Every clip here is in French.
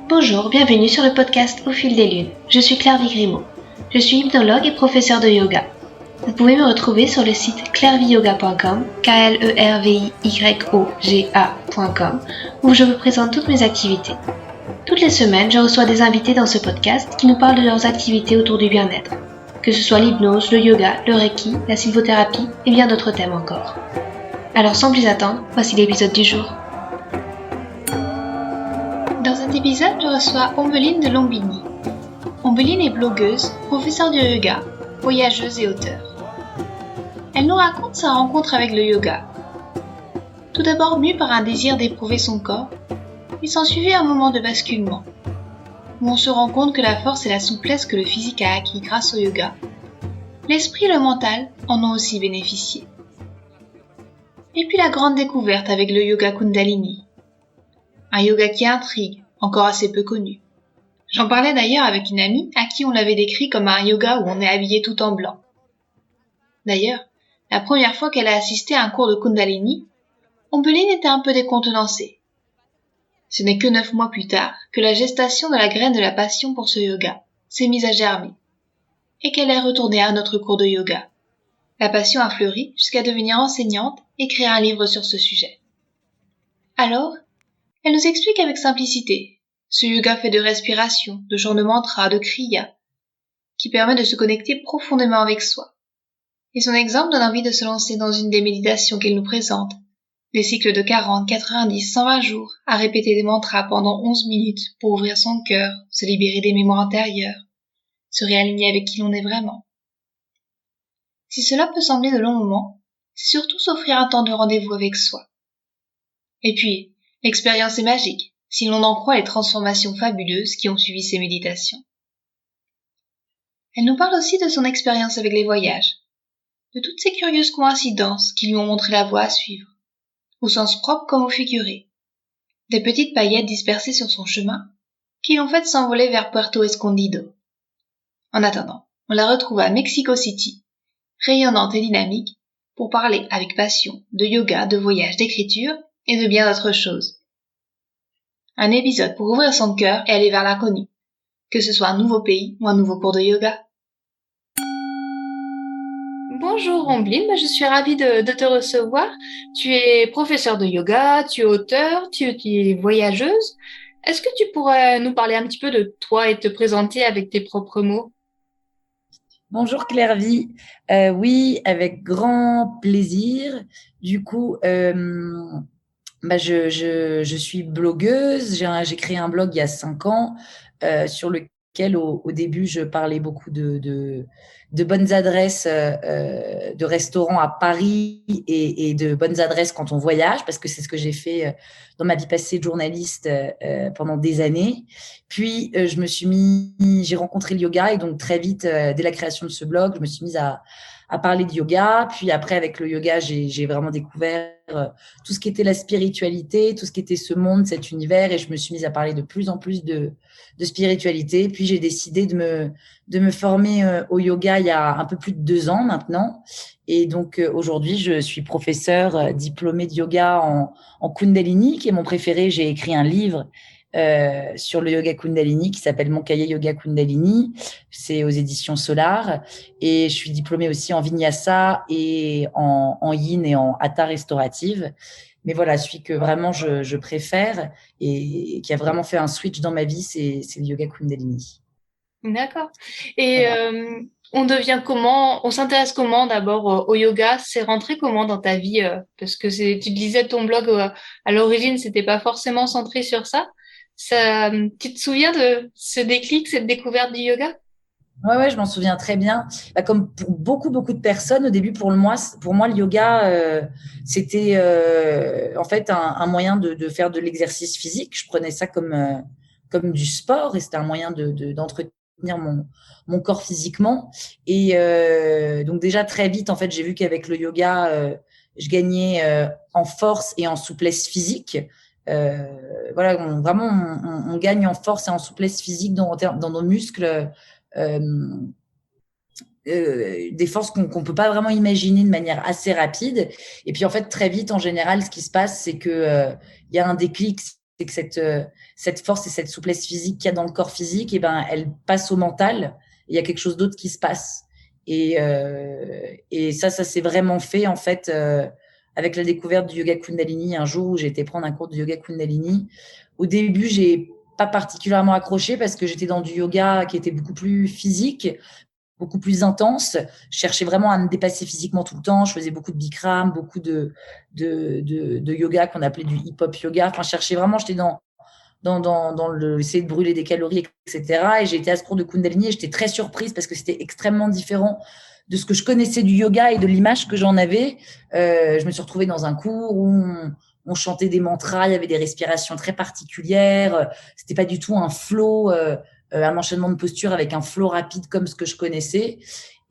Bonjour, bienvenue sur le podcast Au fil des lunes. Je suis Claire Vigrimaud. Je suis hypnologue et professeure de yoga. Vous pouvez me retrouver sur le site clairviyoga.com, KLERVYOGA.com, où je vous présente toutes mes activités. Toutes les semaines, je reçois des invités dans ce podcast qui nous parlent de leurs activités autour du bien-être, que ce soit l'hypnose, le yoga, le reiki, la sylvothérapie et bien d'autres thèmes encore. Alors sans plus attendre, voici l'épisode du jour. Dans cet épisode, je reçois Ombeline de Lombini. Ombeline est blogueuse, professeure de yoga, voyageuse et auteure. Elle nous raconte sa rencontre avec le yoga. Tout d'abord mue par un désir d'éprouver son corps, il s'ensuivit un moment de basculement, où on se rend compte que la force et la souplesse que le physique a acquis grâce au yoga, l'esprit et le mental en ont aussi bénéficié. Et puis la grande découverte avec le yoga Kundalini, un yoga qui intrigue, encore assez peu connu. J'en parlais d'ailleurs avec une amie à qui on l'avait décrit comme un yoga où on est habillé tout en blanc. D'ailleurs, la première fois qu'elle a assisté à un cours de Kundalini, Ombeline était un peu décontenancée. Ce n'est que 9 mois plus tard que la gestation de la graine de la passion pour ce yoga s'est mise à germer, et qu'elle est retournée à notre cours de yoga. La passion a fleuri jusqu'à devenir enseignante et écrire un livre sur ce sujet. Alors, elle nous explique avec simplicité ce yoga fait de respiration, de chants de mantra, de kriya, qui permet de se connecter profondément avec soi. Et son exemple donne envie de se lancer dans une des méditations qu'elle nous présente, des cycles de 40, 90, 120 jours, à répéter des mantras pendant 11 minutes pour ouvrir son cœur, se libérer des mémoires intérieures, se réaligner avec qui l'on est vraiment. Si cela peut sembler de longs moments, c'est surtout s'offrir un temps de rendez-vous avec soi. Et puis, l'expérience est magique, si l'on en croit les transformations fabuleuses qui ont suivi ces méditations. Elle nous parle aussi de son expérience avec les voyages, de toutes ces curieuses coïncidences qui lui ont montré la voie à suivre, au sens propre comme au figuré, des petites paillettes dispersées sur son chemin qui l'ont fait s'envoler vers Puerto Escondido. En attendant, on la retrouve à Mexico City, rayonnante et dynamique, pour parler avec passion de yoga, de voyage, d'écriture et de bien d'autres choses. Un épisode pour ouvrir son cœur et aller vers l'inconnu, que ce soit un nouveau pays ou un nouveau cours de yoga. Bonjour Ombeline, je suis ravie de te recevoir. Tu es professeure de yoga, tu es auteure, tu es voyageuse. Est-ce que tu pourrais nous parler un petit peu de toi et te présenter avec tes propres mots? Bonjour Clairvy. Oui, avec grand plaisir. Du coup, je suis blogueuse. J'ai créé un blog il y a 5 ans sur lequel, au début, je parlais beaucoup de bonnes adresses de restaurants à Paris et de bonnes adresses quand on voyage, parce que c'est ce que j'ai fait dans ma vie passée de journaliste pendant des années. Puis, j'ai rencontré le yoga et donc très vite, dès la création de ce blog, je me suis mise à parler de yoga. Puis après, avec le yoga, j'ai vraiment découvert tout ce qui était la spiritualité, tout ce qui était ce monde, cet univers, et je me suis mise à parler de plus en plus de spiritualité. Puis j'ai décidé de me former au yoga il y a un peu plus de 2 ans maintenant. Et donc aujourd'hui, je suis professeure diplômée de yoga en Kundalini, qui est mon préféré. J'ai écrit un livre sur le yoga Kundalini qui s'appelle Mon cahier yoga Kundalini. C'est aux éditions Solar. Et je suis diplômée aussi en Vinyasa et en Yin et en Hatha restaurative. Mais voilà, celui que vraiment je préfère et qui a vraiment fait un switch dans ma vie, c'est le yoga Kundalini. D'accord. Et Voilà. on devient comment, on s'intéresse comment d'abord au yoga? C'est rentré comment dans ta vie? Parce que tu disais ton blog à l'origine, c'était pas forcément centré sur ça. Tu te souviens de ce déclic, cette découverte du yoga? Ouais, je m'en souviens très bien. Bah, comme pour beaucoup de personnes, au début, pour moi, le yoga, c'était en fait un moyen de faire de l'exercice physique. Je prenais ça comme du sport et c'était un moyen d'entretenir mon corps physiquement. Et donc déjà très vite, en fait, j'ai vu qu'avec le yoga, je gagnais en force et en souplesse physique. Voilà, on gagne en force et en souplesse physique dans nos muscles euh, des forces qu'on peut pas vraiment imaginer de manière assez rapide. Et puis en fait, très vite, en général, ce qui se passe, c'est que il y a un déclic que cette force et cette souplesse physique qu'il y a dans le corps physique, et ben, elle passe au mental. Il y a quelque chose d'autre qui se passe. Et ça s'est vraiment fait, en fait, avec la découverte du yoga Kundalini. Un jour où j'ai été prendre un cours de yoga Kundalini. Au début, j'ai pas particulièrement accroché parce que j'étais dans du yoga qui était beaucoup plus physique, beaucoup plus intense. Je cherchais vraiment à me dépasser physiquement tout le temps. Je faisais beaucoup de Bikram, beaucoup de yoga qu'on appelait du hip-hop yoga. Enfin, je cherchais vraiment, j'étais dans le essayer de brûler des calories, etc. Et j'ai été à ce cours de Kundalini et j'étais très surprise parce que c'était extrêmement différent de ce que je connaissais du yoga et de l'image que j'en avais. Je me suis retrouvée dans un cours où on chantait des mantras, il y avait des respirations très particulières. C'était pas du tout un flow, un enchaînement de postures avec un flow rapide comme ce que je connaissais.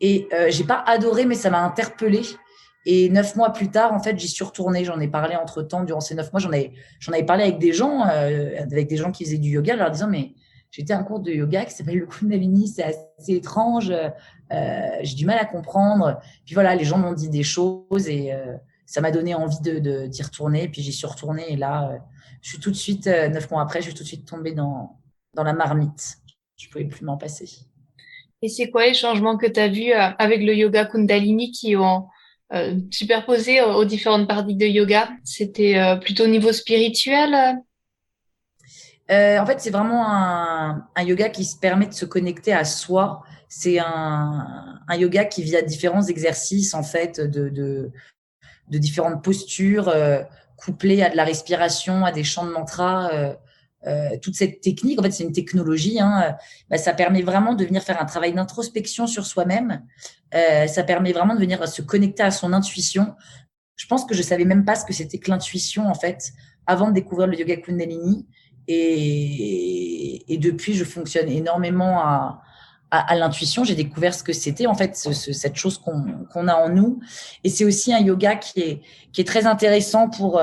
Et j'ai pas adoré, mais ça m'a interpellée. Et 9 mois plus tard, en fait, j'y suis retournée. J'en ai parlé entre temps durant ces 9 mois. J'en avais parlé avec des gens qui faisaient du yoga, leur disant mais j'étais à un cours de yoga qui s'appelle le Kundalini, c'est assez étrange. J'ai du mal à comprendre. Puis voilà, les gens m'ont dit des choses et ça m'a donné envie d'y retourner. Puis j'y suis retournée et là, je suis tout de suite 9 mois après, je suis tout de suite tombée dans la marmite. Je pouvais plus m'en passer. Et c'est quoi les changements que tu as vus avec le yoga Kundalini qui ont superposé aux différentes parties de yoga? C'était plutôt au niveau spirituel? En fait, c'est vraiment un yoga qui se permet de se connecter à soi. C'est un yoga qui via différents exercices, en fait, de différentes postures, couplées à de la respiration, à des chants de mantras. Toute cette technique, en fait, c'est une technologie. Bah, ça permet vraiment de venir faire un travail d'introspection sur soi-même. Ça permet vraiment de venir se connecter à son intuition. Je pense que je savais même pas ce que c'était que l'intuition, en fait, avant de découvrir le yoga Kundalini. Et depuis, je fonctionne énormément à l'intuition. J'ai découvert ce que c'était, en fait, cette chose qu'on a en nous. Et c'est aussi un yoga qui est très intéressant pour,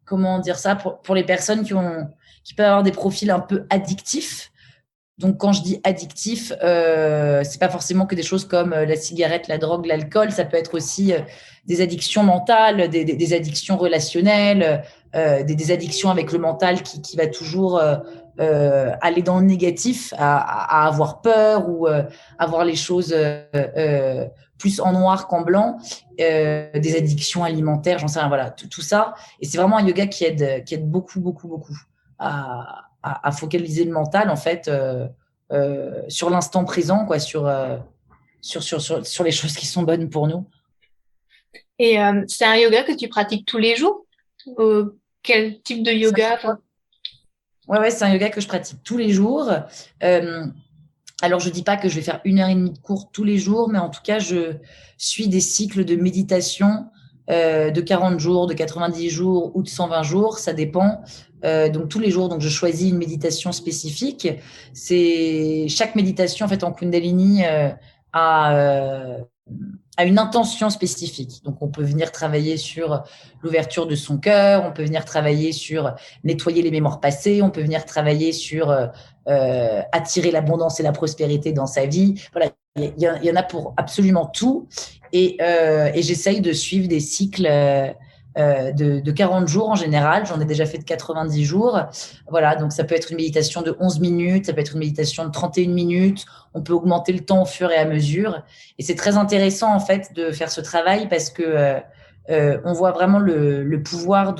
comment dire ça, pour les personnes qui peuvent avoir des profils un peu addictifs. Donc, quand je dis addictif, c'est pas forcément que des choses comme la cigarette, la drogue, l'alcool. Ça peut être aussi des addictions mentales, des addictions relationnelles, des addictions avec le mental qui va toujours aller dans le négatif, à avoir peur ou avoir les choses plus en noir qu'en blanc, des addictions alimentaires, j'en sais rien, voilà, tout ça. Et c'est vraiment un yoga qui aide beaucoup, beaucoup, beaucoup à focaliser le mental, en fait, sur l'instant présent, quoi, sur les choses qui sont bonnes pour nous. Et c'est un yoga que tu pratiques tous les jours? Quel type de yoga? Ouais, c'est un yoga que je pratique tous les jours. Alors, je dis pas que je vais faire 1 heure et demie de cours tous les jours, mais en tout cas, je suis des cycles de méditation de 40 jours, de 90 jours ou de 120 jours, ça dépend. Donc tous les jours, donc je choisis une méditation spécifique. C'est chaque méditation en fait en Kundalini a une intention spécifique. Donc on peut venir travailler sur l'ouverture de son cœur, on peut venir travailler sur nettoyer les mémoires passées, on peut venir travailler sur attirer l'abondance et la prospérité dans sa vie. Voilà, il y en a pour absolument tout. Et j'essaye de suivre des cycles de 40 jours en général. J'en ai déjà fait de 90 jours. Voilà, donc ça peut être une méditation de 11 minutes, ça peut être une méditation de 31 minutes. On peut augmenter le temps au fur et à mesure. Et c'est très intéressant, en fait, de faire ce travail parce que on voit vraiment le pouvoir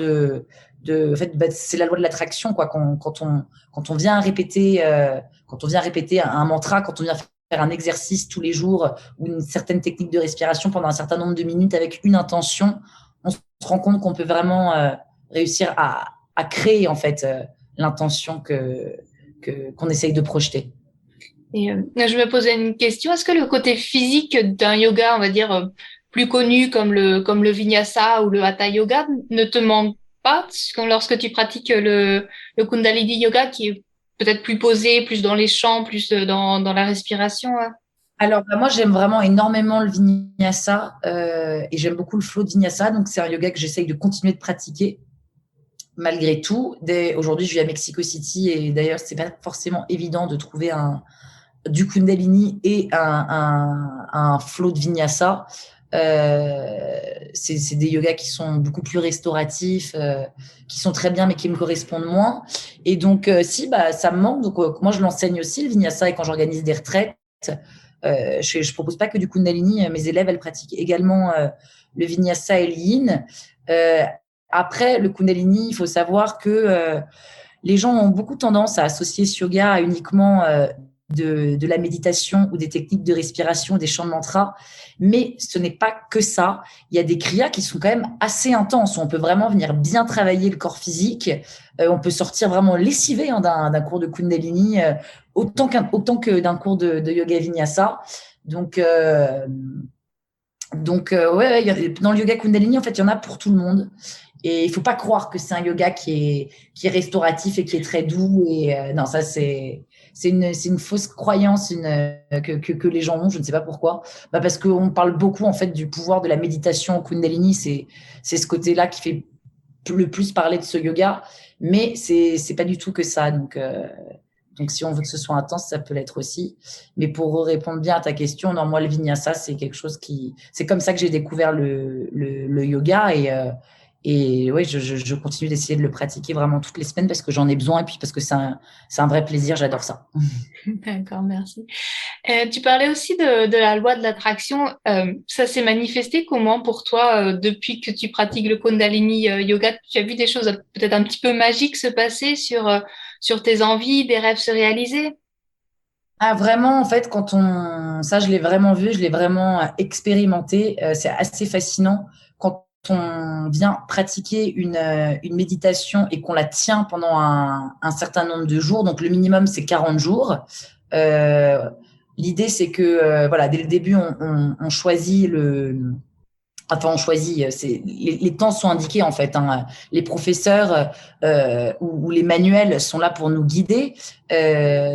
en fait, bah, c'est la loi de l'attraction, quoi. Quand on vient répéter, un mantra, quand on vient faire un exercice tous les jours ou une certaine technique de respiration pendant un certain nombre de minutes avec une intention, on se rend compte qu'on peut vraiment réussir à créer, en fait, l'intention qu'on essaye de projeter. Et je me posais une question, est-ce que le côté physique d'un yoga, on va dire, plus connu comme le Vinyasa ou le Hatha Yoga ne te manque pas lorsque tu pratiques le Kundalini Yoga qui est peut-être plus posé, plus dans les chants, plus dans la respiration, hein? Alors, bah, moi, j'aime vraiment énormément le Vinyasa et j'aime beaucoup le flow de Vinyasa. Donc, c'est un yoga que j'essaye de continuer de pratiquer malgré tout. Aujourd'hui, je vis à Mexico City et d'ailleurs, c'est pas forcément évident de trouver du Kundalini et un flow de Vinyasa. C'est des yogas qui sont beaucoup plus restauratifs, qui sont très bien, mais qui me correspondent moins. Et donc, si, bah, ça me manque. Donc, moi, je l'enseigne aussi, le vinyasa, et quand j'organise des retraites, je propose pas que du Kundalini. Mes élèves, elles pratiquent également le vinyasa et le yin. Après, le Kundalini, il faut savoir que les gens ont beaucoup tendance à associer ce yoga à uniquement de la méditation ou des techniques de respiration, des chants de mantra, mais ce n'est pas que ça. Il y a des kriyas qui sont quand même assez intenses. On peut vraiment venir bien travailler le corps physique. On peut sortir vraiment lessivé d'un cours de Kundalini, autant que d'un cours de yoga vinyasa. Donc, ouais, dans le yoga Kundalini, en fait, il y en a pour tout le monde. Et il faut pas croire que c'est un yoga qui est restauratif et qui est très doux. Et non, ça c'est une fausse croyance que les gens ont. Je ne sais pas pourquoi. Bah parce qu'on parle beaucoup en fait du pouvoir de la méditation Kundalini. C'est ce côté-là qui fait le plus parler de ce yoga, mais c'est pas du tout que ça. Donc, si on veut que ce soit intense, ça peut l'être aussi. Mais pour répondre bien à ta question, non, moi, le vinyasa, c'est quelque chose c'est comme ça que j'ai découvert le yoga et ouais, je continue d'essayer de le pratiquer vraiment toutes les semaines parce que j'en ai besoin et puis parce que c'est un vrai plaisir. J'adore ça. D'accord, merci. Tu parlais aussi de la loi de l'attraction. Ça s'est manifesté comment pour toi depuis que tu pratiques le Kundalini Yoga? Tu as vu des choses peut-être un petit peu magiques se passer sur tes envies, des rêves se réaliser? Ah, vraiment, en fait, ça, je l'ai vraiment vu, je l'ai vraiment expérimenté. C'est assez fascinant quand on vient pratiquer une méditation et qu'on la tient pendant un certain nombre de jours. Donc, le minimum, c'est 40 jours. Euh, L'idée, c'est que, voilà, dès le début, on choisit Enfin, on choisit, les temps sont indiqués en fait. Hein. Les professeurs ou les manuels sont là pour nous guider.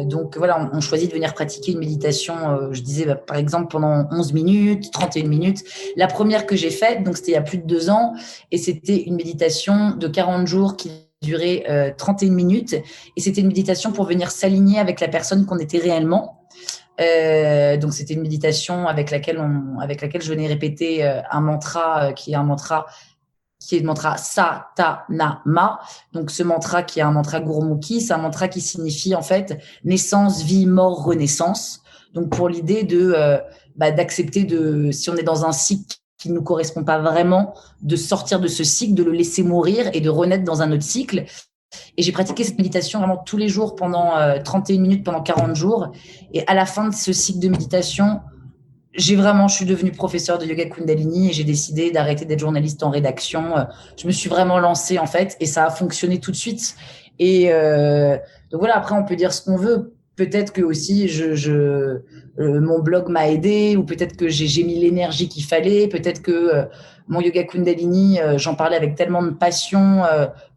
Donc voilà, on choisit de venir pratiquer une méditation, je disais bah, par exemple pendant 11 minutes, 31 minutes. La première que j'ai faite, donc c'était il y a plus de 2 ans, et c'était une méditation de 40 jours qui durait 31 minutes. Et c'était une méditation pour venir s'aligner avec la personne qu'on était réellement. Donc c'était une méditation avec laquelle je venais répéter un mantra qui est le mantra Satanama. Donc ce mantra qui est un mantra Gurmukhi, c'est un mantra qui signifie en fait naissance, vie, mort, renaissance. Donc pour l'idée d'accepter si on est dans un cycle qui ne nous correspond pas vraiment, de sortir de ce cycle, de le laisser mourir et de renaître dans un autre cycle. Et j'ai pratiqué cette méditation vraiment tous les jours pendant 31 minutes, pendant 40 jours. Et à la fin de ce cycle de méditation, je suis devenue professeure de yoga Kundalini et j'ai décidé d'arrêter d'être journaliste en rédaction. Je me suis vraiment lancée en fait et ça a fonctionné tout de suite. Et donc voilà, après on peut dire ce qu'on veut. Peut-être que aussi mon blog m'a aidé ou peut-être que j'ai mis l'énergie qu'il fallait. Peut-être que mon yoga Kundalini, j'en parlais avec tellement de passion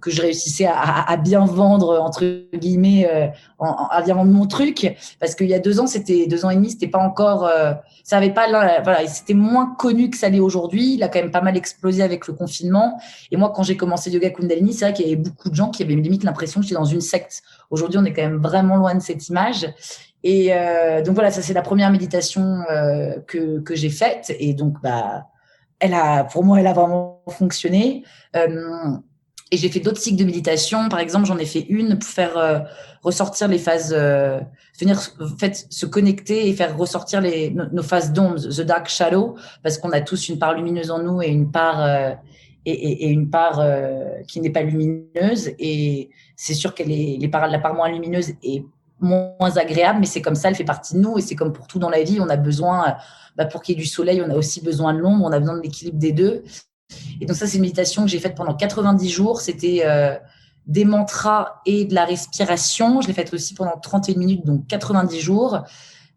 que je réussissais à bien vendre entre guillemets, à bien vendre mon truc. Parce qu'il y a 2 ans, 2 ans et demi, c'était pas encore ça avait pas voilà, c'était moins connu que ça l'est aujourd'hui. Il a quand même pas mal explosé avec le confinement. Et moi, quand j'ai commencé le yoga Kundalini, c'est vrai qu'il y avait beaucoup de gens qui avaient limite l'impression que j'étais dans une secte. Aujourd'hui, on est quand même vraiment loin de cette image. Et donc voilà, ça c'est la première méditation que j'ai faite. Et donc bah, pour moi, elle a vraiment fonctionné. Et j'ai fait d'autres cycles de méditation. Par exemple, j'en ai fait une pour faire ressortir les phases, venir en fait se connecter et faire ressortir nos phases d'ombre, the dark shadow, parce qu'on a tous une part lumineuse en nous et une part et une part qui n'est pas lumineuse. Et c'est sûr qu'elle est la part moins lumineuse est moins agréable, mais c'est comme ça, elle fait partie de nous et c'est comme pour tout dans la vie, on a besoin, pour qu'il y ait du soleil, on a aussi besoin de l'ombre, on a besoin de l'équilibre des deux. Et donc ça, c'est une méditation que j'ai faite pendant 90 jours. C'était des mantras et de la respiration. Je l'ai faite aussi pendant 31 minutes, donc 90 jours.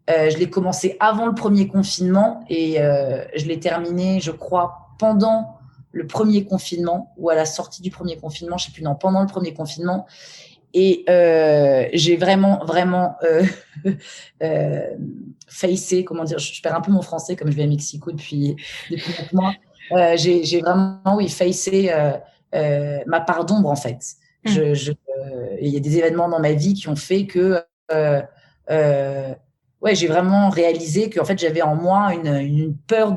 Je l'ai commencé avant le premier confinement et je l'ai terminée, je crois, pendant le premier confinement ou à la sortie du premier confinement. Je ne sais plus, non, pendant le premier confinement. Et j'ai vraiment facé, comment dire, je perds un peu mon français comme je vais à Mexico depuis 9 mois. J'ai vraiment, oui, facé ma part d'ombre, en fait. Il y a des événements dans ma vie qui ont fait que ouais, j'ai vraiment réalisé qu'en fait, j'avais en moi une peur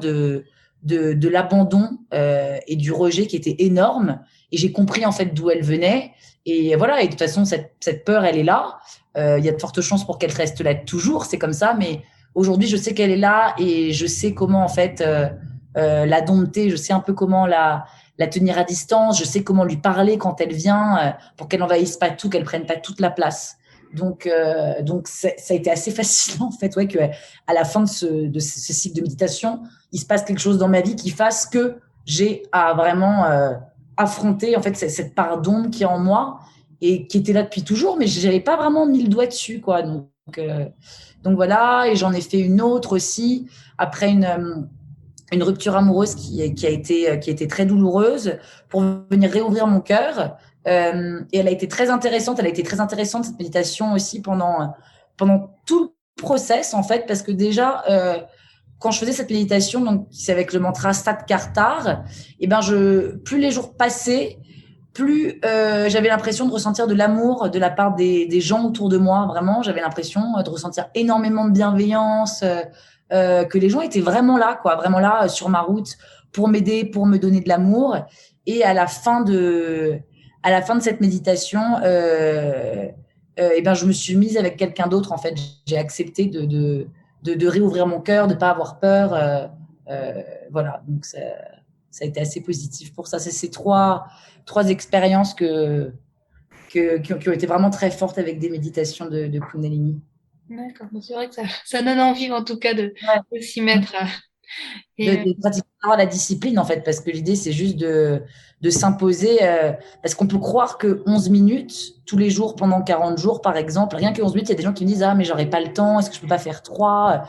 de l'abandon et du rejet qui était énorme. Et j'ai compris en fait d'où elle venait. Et voilà, et de toute façon, cette peur, elle est là. Il y a de fortes chances pour qu'elle reste là toujours, c'est comme ça. Mais aujourd'hui, je sais qu'elle est là et je sais comment en fait la dompter. Je sais un peu comment la tenir à distance. Je sais comment lui parler quand elle vient pour qu'elle n'envahisse pas tout, qu'elle prenne pas toute la place. Donc ça a été assez fascinant en fait, ouais, que à la fin de ce cycle de méditation, il se passe quelque chose dans ma vie qui fasse que j'ai à vraiment affronter en fait cette part d'ombre qui est en moi et qui était là depuis toujours, mais j'avais pas vraiment mis le doigt dessus, quoi. Donc voilà, et j'en ai fait une autre aussi après une rupture amoureuse qui a été très douloureuse pour venir réouvrir mon cœur. Et elle a été très intéressante. Elle a été très intéressante cette méditation aussi pendant tout le process en fait, parce que déjà quand je faisais cette méditation, donc c'est avec le mantra Sat Kartar, et ben plus les jours passaient, plus j'avais l'impression de ressentir de l'amour de la part des gens autour de moi. Vraiment, j'avais l'impression de ressentir énormément de bienveillance, que les gens étaient vraiment là, quoi, vraiment là sur ma route pour m'aider, pour me donner de l'amour. Et à la fin de cette méditation, et ben je me suis mise avec quelqu'un d'autre. En fait, j'ai accepté de réouvrir mon cœur, de pas avoir peur. Voilà, donc ça a été assez positif pour ça. C'est ces trois expériences qui ont été vraiment très fortes avec des méditations de Kundalini. D'accord. C'est vrai que ça donne envie, en tout cas, Ouais. de s'y mettre. De pratiquer la discipline, en fait, parce que l'idée, c'est juste de s'imposer. Parce qu'on peut croire que 11 minutes, tous les jours, pendant 40 jours, par exemple, rien que 11 minutes, il y a des gens qui me disent « Ah, mais j'aurais pas le temps, est-ce que je peux pas faire 3 ?»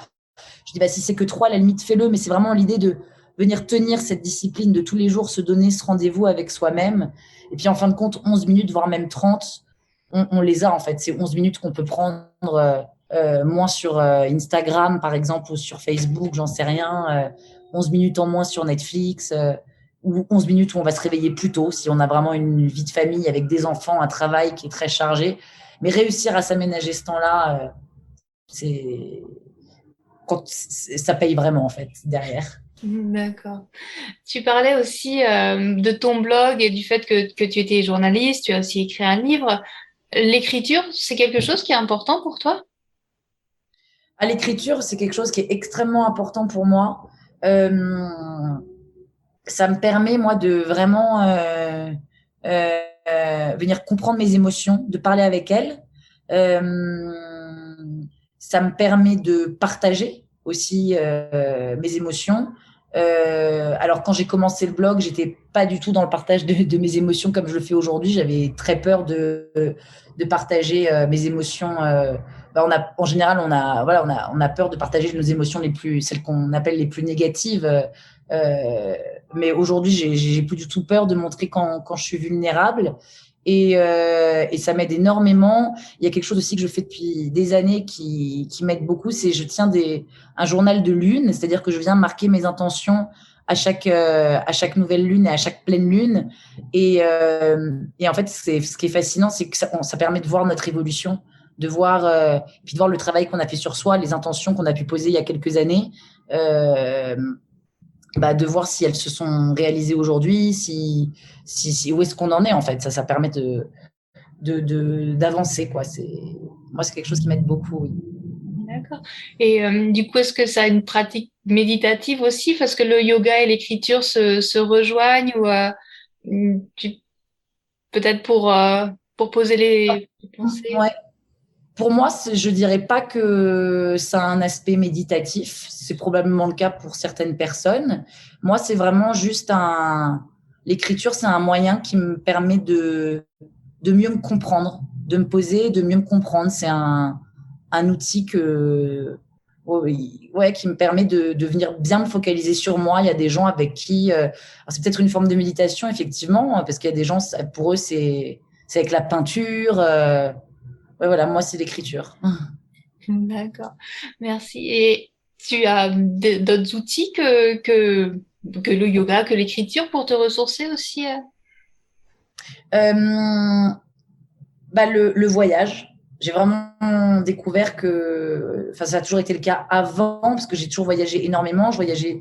Je dis « Bah, si c'est que 3, à la limite, fais-le. » Mais c'est vraiment l'idée de venir tenir cette discipline de tous les jours, se donner ce rendez-vous avec soi-même. Et puis, en fin de compte, 11 minutes, voire même 30, on les a, en fait. C'est 11 minutes qu'on peut prendre moins sur Instagram, par exemple, ou sur Facebook, j'en sais rien. 11 minutes en moins sur Netflix, ou 11 minutes où on va se réveiller plus tôt, si on a vraiment une vie de famille avec des enfants, un travail qui est très chargé. Mais réussir à s'aménager ce temps-là, ça paye vraiment, en fait, derrière. D'accord. Tu parlais aussi de ton blog et du fait que tu étais journaliste, tu as aussi écrit un livre. L'écriture, c'est quelque chose qui est important pour toi? À l'écriture, c'est quelque chose qui est extrêmement important pour moi. Euh, Ça me permet, moi, de vraiment venir comprendre mes émotions, de parler avec elles. Ça me permet de partager aussi mes émotions. Alors, quand j'ai commencé le blog, j'étais pas du tout dans le partage de mes émotions comme je le fais aujourd'hui. J'avais très peur de partager mes émotions. En général, on a peur de partager nos émotions celles qu'on appelle les plus négatives. Mais aujourd'hui, j'ai plus du tout peur de montrer quand je suis vulnérable. Et ça m'aide énormément. Il y a quelque chose aussi que je fais depuis des années qui m'aide beaucoup, c'est je tiens un journal de lune, c'est-à-dire que je viens marquer mes intentions à chaque nouvelle lune et à chaque pleine lune. Et en fait, ce qui est fascinant, c'est que ça permet de voir notre évolution, de voir, puis de voir le travail qu'on a fait sur soi, les intentions qu'on a pu poser il y a quelques années. De voir si elles se sont réalisées aujourd'hui, où est-ce qu'on en est en fait. Ça permet d'avancer, quoi. Moi, c'est quelque chose qui m'aide beaucoup, oui. D'accord. Et du coup, est-ce que ça a une pratique méditative aussi? Parce que le yoga et l'écriture se rejoignent peut-être pour poser les pensées. Ouais. Pour moi, je dirais pas que ça a un aspect méditatif. C'est probablement le cas pour certaines personnes. Moi, c'est vraiment juste l'écriture, c'est un moyen qui me permet de mieux me comprendre, de me poser, de mieux me comprendre. C'est un outil qui me permet de venir bien me focaliser sur moi. Il y a des gens avec qui, c'est peut-être une forme de méditation, effectivement, parce qu'il y a des gens, pour eux, c'est avec la peinture. Ouais, voilà, moi, c'est l'écriture. D'accord. Merci. Et tu as d'autres outils que le yoga, que l'écriture pour te ressourcer aussi? Euh, le voyage. J'ai vraiment découvert ça a toujours été le cas avant, parce que j'ai toujours voyagé énormément. Je voyageais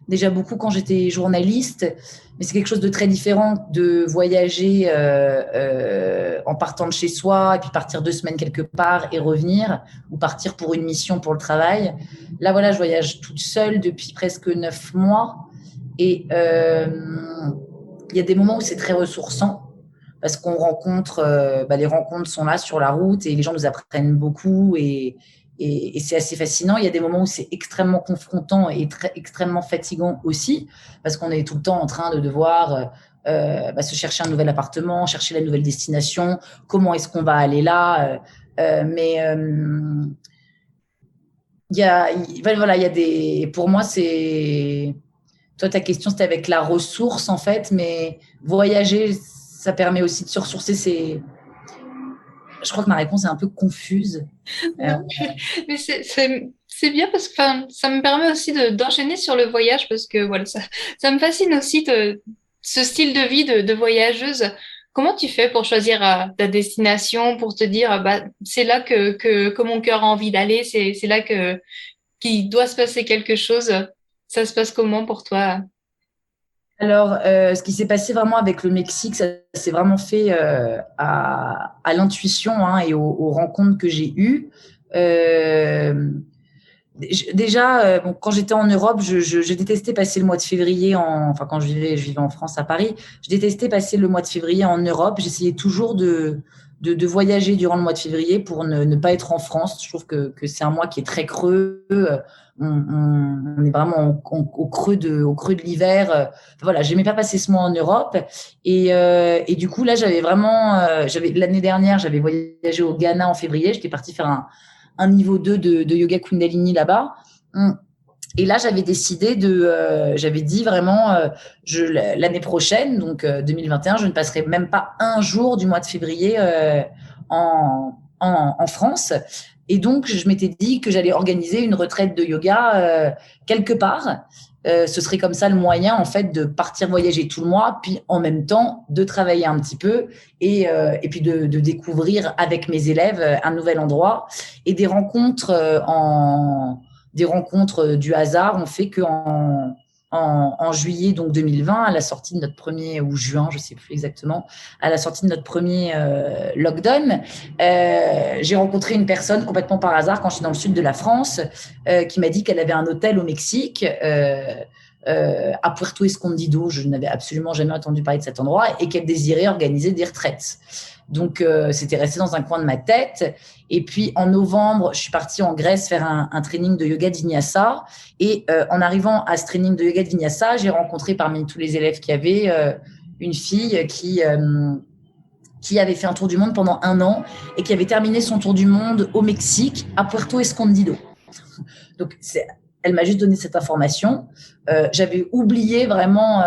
déjà beaucoup quand j'étais journaliste, mais c'est quelque chose de très différent de voyager en partant de chez soi et puis partir 2 semaines quelque part et revenir, ou partir pour une mission pour le travail. Là, voilà, je voyage toute seule depuis presque 9 mois et il y a des moments où c'est très ressourçant parce qu'on rencontre, les rencontres sont là sur la route et les gens nous apprennent beaucoup et c'est assez fascinant. Il y a des moments où c'est extrêmement confrontant et extrêmement fatigant aussi parce qu'on est tout le temps en train de devoir se chercher un nouvel appartement, chercher la nouvelle destination, comment est-ce qu'on va aller là. Voilà, il y a des. Pour moi, c'est. Toi, ta question, c'était avec la ressource, en fait, mais voyager, ça permet aussi de se ressourcer. Je crois que ma réponse est un peu confuse. Euh, Non, mais c'est bien parce que ça me permet aussi d'enchaîner sur le voyage parce que voilà, ça me fascine aussi ce style de vie de voyageuse. Comment tu fais pour choisir ta destination, pour te dire c'est là que mon cœur a envie d'aller, c'est là qu'il doit se passer quelque chose. Ça se passe comment pour toi? Alors, ce qui s'est passé vraiment avec le Mexique, ça s'est vraiment fait à l'intuition hein, et aux rencontres que j'ai eues. Euh, Déjà, quand j'étais en Europe, je détestais passer le mois de février enfin quand je vivais en France à Paris, je détestais passer le mois de février en Europe. J'essayais toujours de voyager durant le mois de février pour ne pas être en France. Je trouve que c'est un mois qui est très creux. On est vraiment au creux de l'hiver. Voilà, j'aimais pas passer ce mois en Europe. Et du coup, là, j'avais l'année dernière, j'avais voyagé au Ghana en février. J'étais partie faire un niveau 2 de yoga Kundalini là-bas. Et là, j'avais dit vraiment, l'année prochaine, donc 2021, je ne passerai même pas un jour du mois de février en France. Et donc, je m'étais dit que j'allais organiser une retraite de yoga quelque part. Ce serait comme ça le moyen, en fait, de partir voyager tout le mois, puis en même temps de travailler un petit peu et puis de découvrir avec mes élèves un nouvel endroit et des rencontres du hasard ont fait qu'en juillet donc 2020, à la sortie de notre premier, ou juin, je ne sais plus exactement, à la sortie de notre premier lockdown, j'ai rencontré une personne complètement par hasard quand je suis dans le sud de la France qui m'a dit qu'elle avait un hôtel au Mexique. À Puerto Escondido, je n'avais absolument jamais entendu parler de cet endroit et qu'elle désirait organiser des retraites. Donc, c'était resté dans un coin de ma tête. Et puis, en novembre, je suis partie en Grèce faire un training de yoga vinyasa. Et en arrivant à ce training de yoga vinyasa, j'ai rencontré parmi tous les élèves qu'il y avait une fille qui avait fait un tour du monde pendant 1 an et qui avait terminé son tour du monde au Mexique, à Puerto Escondido. Donc, elle m'a juste donné cette information. J'avais oublié vraiment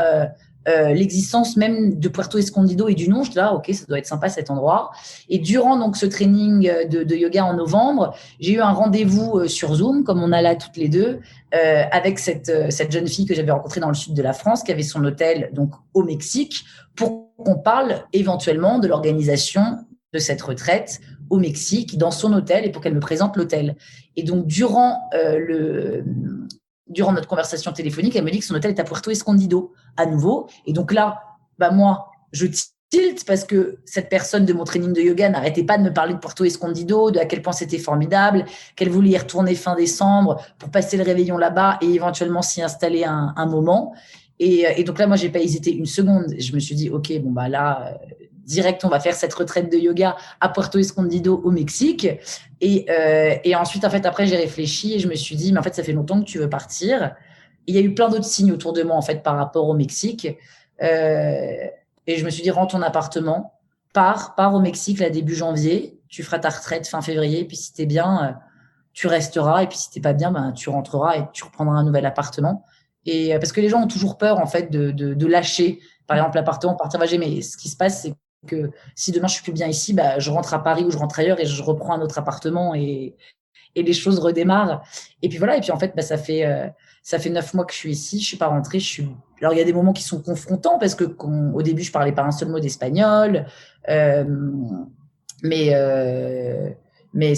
l'existence même de Puerto Escondido et du nom. Je dis là, ok, ça doit être sympa cet endroit. Et durant donc ce training de yoga en novembre, j'ai eu un rendez-vous sur Zoom, comme on a là toutes les deux, avec cette jeune fille que j'avais rencontrée dans le sud de la France, qui avait son hôtel donc au Mexique, pour qu'on parle éventuellement de l'organisation de cette retraite au Mexique, dans son hôtel, et pour qu'elle me présente l'hôtel. Et donc, durant notre conversation téléphonique, elle me dit que son hôtel est à Puerto Escondido, à nouveau. Et donc là, moi, je tilt parce que cette personne de mon training de yoga n'arrêtait pas de me parler de Puerto Escondido, de à quel point c'était formidable, qu'elle voulait y retourner fin décembre pour passer le réveillon là-bas et éventuellement s'y installer un moment. Et donc là, moi, j'ai pas hésité une seconde. Je me suis dit, ok, là, direct, on va faire cette retraite de yoga à Puerto Escondido au Mexique. Et ensuite, en fait, après, j'ai réfléchi et je me suis dit, mais en fait, ça fait longtemps que tu veux partir. Et il y a eu plein d'autres signes autour de moi, en fait, par rapport au Mexique. Et je me suis dit, rends ton appartement, pars au Mexique, là, début janvier. Tu feras ta retraite fin février. Et puis, si t'es bien, tu resteras. Et puis, si t'es pas bien, tu rentreras et tu reprendras un nouvel appartement. Et parce que les gens ont toujours peur, en fait, de lâcher, par exemple, l'appartement, partir voyager. Mais ce qui se passe, c'est que si demain je suis plus bien ici, je rentre à Paris ou je rentre ailleurs et je reprends un autre appartement et les choses redémarrent. Et puis voilà. Et puis en fait, ça fait 9 mois que je suis ici. Je suis pas rentrée. Alors il y a des moments qui sont confrontants parce que au début je parlais pas un seul mot d'espagnol, mais Mais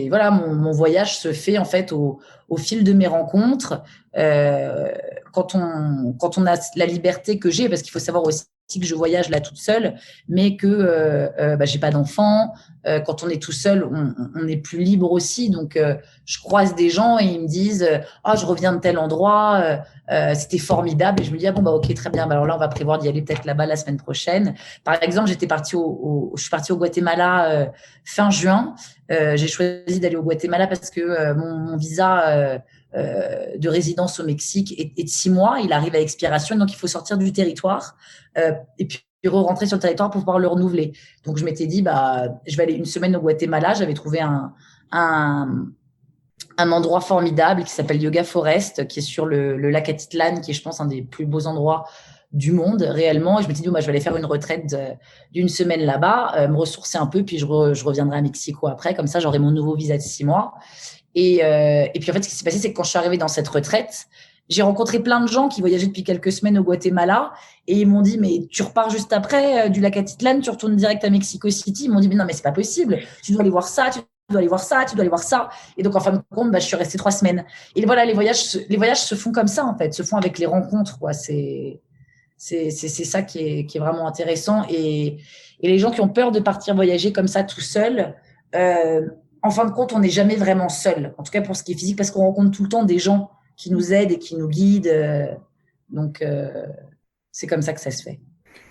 voilà, mon voyage se fait en fait au fil de mes rencontres. Euh, quand on a la liberté que j'ai, parce qu'il faut savoir aussi que je voyage là toute seule, mais que j'ai pas d'enfant. Quand on est tout seul, on est plus libre aussi. Donc, je croise des gens et ils me disent, ah, je reviens de tel endroit, c'était formidable. Et je me dis, ah bon, bah ok, très bien. Bah, alors là, on va prévoir d'y aller peut-être là-bas la semaine prochaine. Par exemple, je suis partie au Guatemala fin juin. J'ai choisi d'aller au Guatemala parce que mon visa de résidence au Mexique est de 6 mois. Il arrive à expiration, donc il faut sortir du territoire et puis re-rentrer sur le territoire pour pouvoir le renouveler. Donc je m'étais dit, bah, je vais aller une semaine au Guatemala. J'avais trouvé un, un endroit formidable qui s'appelle Yoga Forest, qui est sur le lac Atitlan, qui est, je pense, un des plus beaux endroits du monde réellement. Et je me suis dit, oh, bah, je vais aller faire une retraite d'une semaine là-bas, me ressourcer un peu, puis je reviendrai à Mexico après. Comme ça, j'aurai mon nouveau visa de 6 mois. Et puis en fait, ce qui s'est passé, c'est que quand je suis arrivée dans cette retraite, j'ai rencontré plein de gens qui voyageaient depuis quelques semaines au Guatemala et ils m'ont dit, mais tu repars juste après du lac Atitlan, tu retournes direct à Mexico City. Ils m'ont dit, mais non, mais c'est pas possible. Tu dois aller voir ça, tu dois aller voir ça, tu dois aller voir ça. Et donc, en fin de compte, bah, je suis restée 3 semaines. Et voilà, les voyages se font comme ça, en fait, se font avec les rencontres, quoi. C'est ça qui est vraiment intéressant. Et les gens qui ont peur de partir voyager comme ça tout seul, en fin de compte, on n'est jamais vraiment seul. En tout cas, pour ce qui est physique, parce qu'on rencontre tout le temps des gens qui nous aident et qui nous guident. Donc, c'est comme ça que ça se fait.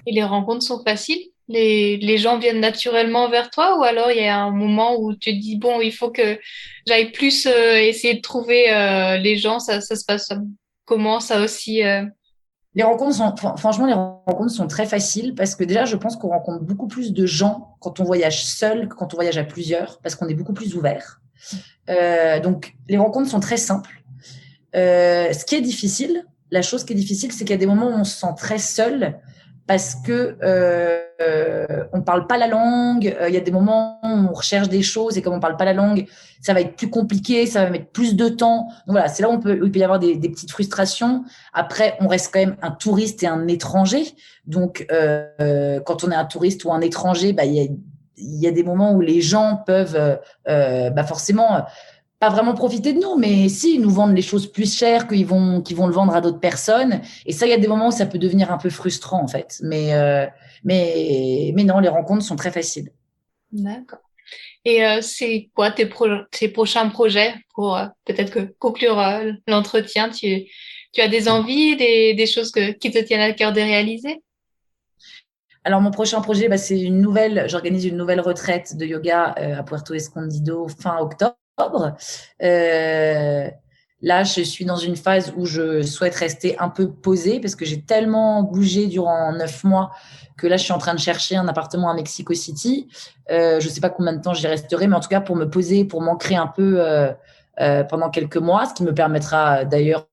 Et les rencontres sont faciles? Les gens viennent naturellement vers toi ou alors il y a un moment où tu te dis, bon, il faut que j'aille plus essayer de trouver les gens, ça se passe comment ça aussi Les rencontres sont, franchement, les rencontres sont très faciles parce que déjà, je pense qu'on rencontre beaucoup plus de gens quand on voyage seul que quand on voyage à plusieurs, parce qu'on est beaucoup plus ouvert. Donc, les rencontres sont très simples. Ce qui est difficile, la chose qui est difficile, c'est qu'il y a des moments où on se sent très seul parce que on parle pas la langue. Il y a des moments où on recherche des choses et comme on parle pas la langue, ça va être plus compliqué, ça va mettre plus de temps. Donc voilà, c'est là où il peut y avoir des petites frustrations. Après, on reste quand même un touriste et un étranger. Donc, quand on est un touriste ou un étranger, bah, il y a des moments où les gens peuvent forcément pas vraiment profiter de nous, mais si, ils nous vendent les choses plus chères qu'ils vont le vendre à d'autres personnes. Et ça, il y a des moments où ça peut devenir un peu frustrant, en fait. Mais non, les rencontres sont très faciles. D'accord. Et c'est quoi tes prochains projets pour peut-être que conclure l'entretien? Tu as des envies, des choses qui te tiennent à cœur de réaliser? Alors, mon prochain projet, bah, j'organise une nouvelle retraite de yoga à Puerto Escondido fin octobre. Euh, Là, je suis dans une phase où je souhaite rester un peu posée parce que j'ai tellement bougé durant 9 mois que là, je suis en train de chercher un appartement à Mexico City. Je ne sais pas combien de temps j'y resterai, mais en tout cas, pour me poser, pour m'ancrer un peu pendant quelques mois, ce qui me permettra d'ailleurs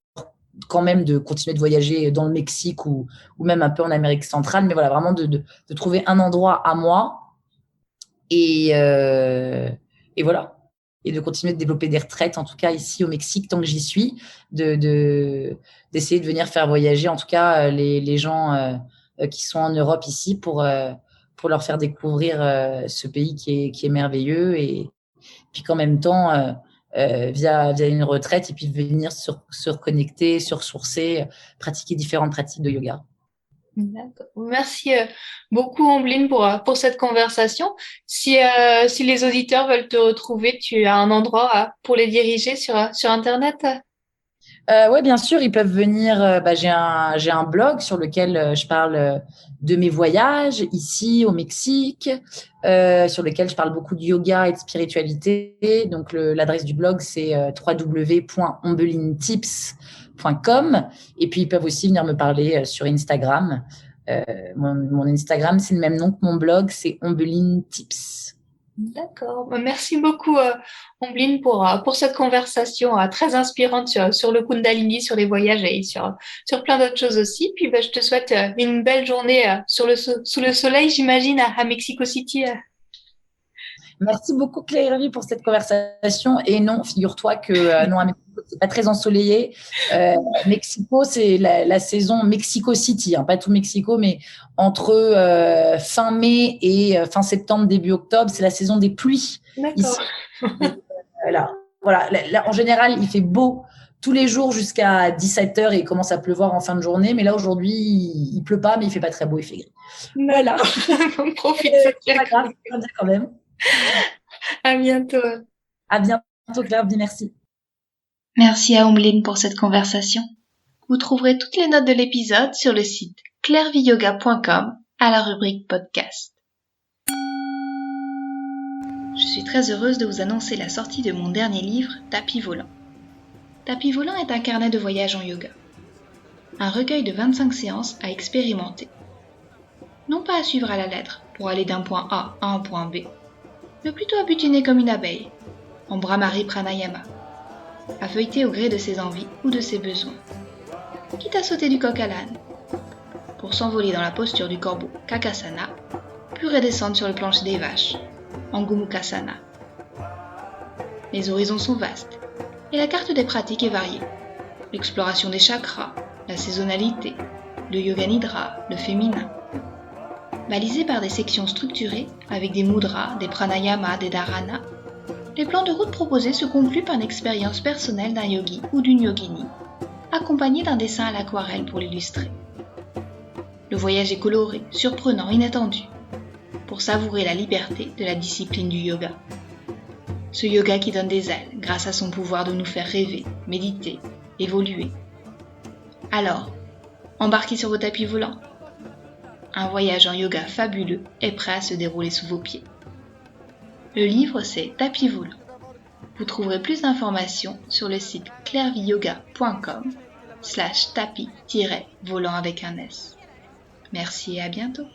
quand même de continuer de voyager dans le Mexique ou même un peu en Amérique centrale. Mais voilà, vraiment de trouver un endroit à moi et, et voilà. Et de continuer de développer des retraites, en tout cas ici au Mexique, tant que j'y suis, d'essayer de venir faire voyager, en tout cas, les gens qui sont en Europe ici pour leur faire découvrir ce pays qui est merveilleux et puis qu'en même temps, via une retraite, et puis venir se reconnecter, se ressourcer, pratiquer différentes pratiques de yoga. D'accord. Merci beaucoup, Ambline, pour cette conversation. Si les auditeurs veulent te retrouver, tu as un endroit pour les diriger sur Internet? Ouais, bien sûr, ils peuvent venir. J'ai un blog sur lequel je parle de mes voyages ici au Mexique, sur lequel je parle beaucoup de yoga et de spiritualité. Donc, l'adresse du blog, c'est www.ombellinetips.com. Et puis, ils peuvent aussi venir me parler sur Instagram. Mon Instagram, c'est le même nom que mon blog, c'est Ombelline Tips. D'accord. Merci beaucoup, Ambline, pour cette conversation très inspirante sur le Kundalini, sur les voyages et sur plein d'autres choses aussi. Puis je te souhaite une belle journée sous le soleil, j'imagine, à Mexico City. Merci beaucoup Claire pour cette conversation. Et non, figure-toi que non, à Mexico, c'est pas très ensoleillé. Mexico, c'est la saison Mexico City, hein, pas tout Mexico, mais entre fin mai et fin septembre, début octobre, c'est la saison des pluies. D'accord. Ici. Voilà. Là, en général, il fait beau tous les jours jusqu'à 17h et il commence à pleuvoir en fin de journée. Mais là, aujourd'hui, il pleut pas, mais il fait pas très beau, il fait gris. Voilà. On profite. C'est pas grave, c'est bien quand même. À bientôt. À bientôt, Claire, merci. Merci à Omblin pour cette conversation. Vous trouverez toutes les notes de l'épisode sur le site clairviyoga.com à la rubrique podcast. Je suis très heureuse de vous annoncer la sortie de mon dernier livre, Tapis volant. Tapis volant est un carnet de voyage en yoga. Un recueil de 25 séances à expérimenter. Non pas à suivre à la lettre pour aller d'un point A à un point B, mais plutôt à butiner comme une abeille, en Brahmari Pranayama, à feuilleter au gré de ses envies ou de ses besoins, quitte à sauter du coq à l'âne, pour s'envoler dans la posture du corbeau Kakasana, puis redescendre sur le plancher des vaches, en Gomukhasana. Les horizons sont vastes, et la carte des pratiques est variée. L'exploration des chakras, la saisonnalité, le yoga nidra, le féminin. Balisés par des sections structurées avec des mudras, des pranayamas, des dharanas, les plans de route proposés se concluent par une expérience personnelle d'un yogi ou d'une yogini, accompagné d'un dessin à l'aquarelle pour l'illustrer. Le voyage est coloré, surprenant, inattendu, pour savourer la liberté de la discipline du yoga. Ce yoga qui donne des ailes grâce à son pouvoir de nous faire rêver, méditer, évoluer. Alors, embarquez sur vos tapis volants. Un voyage en yoga fabuleux est prêt à se dérouler sous vos pieds. Le livre, c'est Tapis volant. Vous trouverez plus d'informations sur le site clairviyoga.com/tapis-volant avec un S. Merci et à bientôt.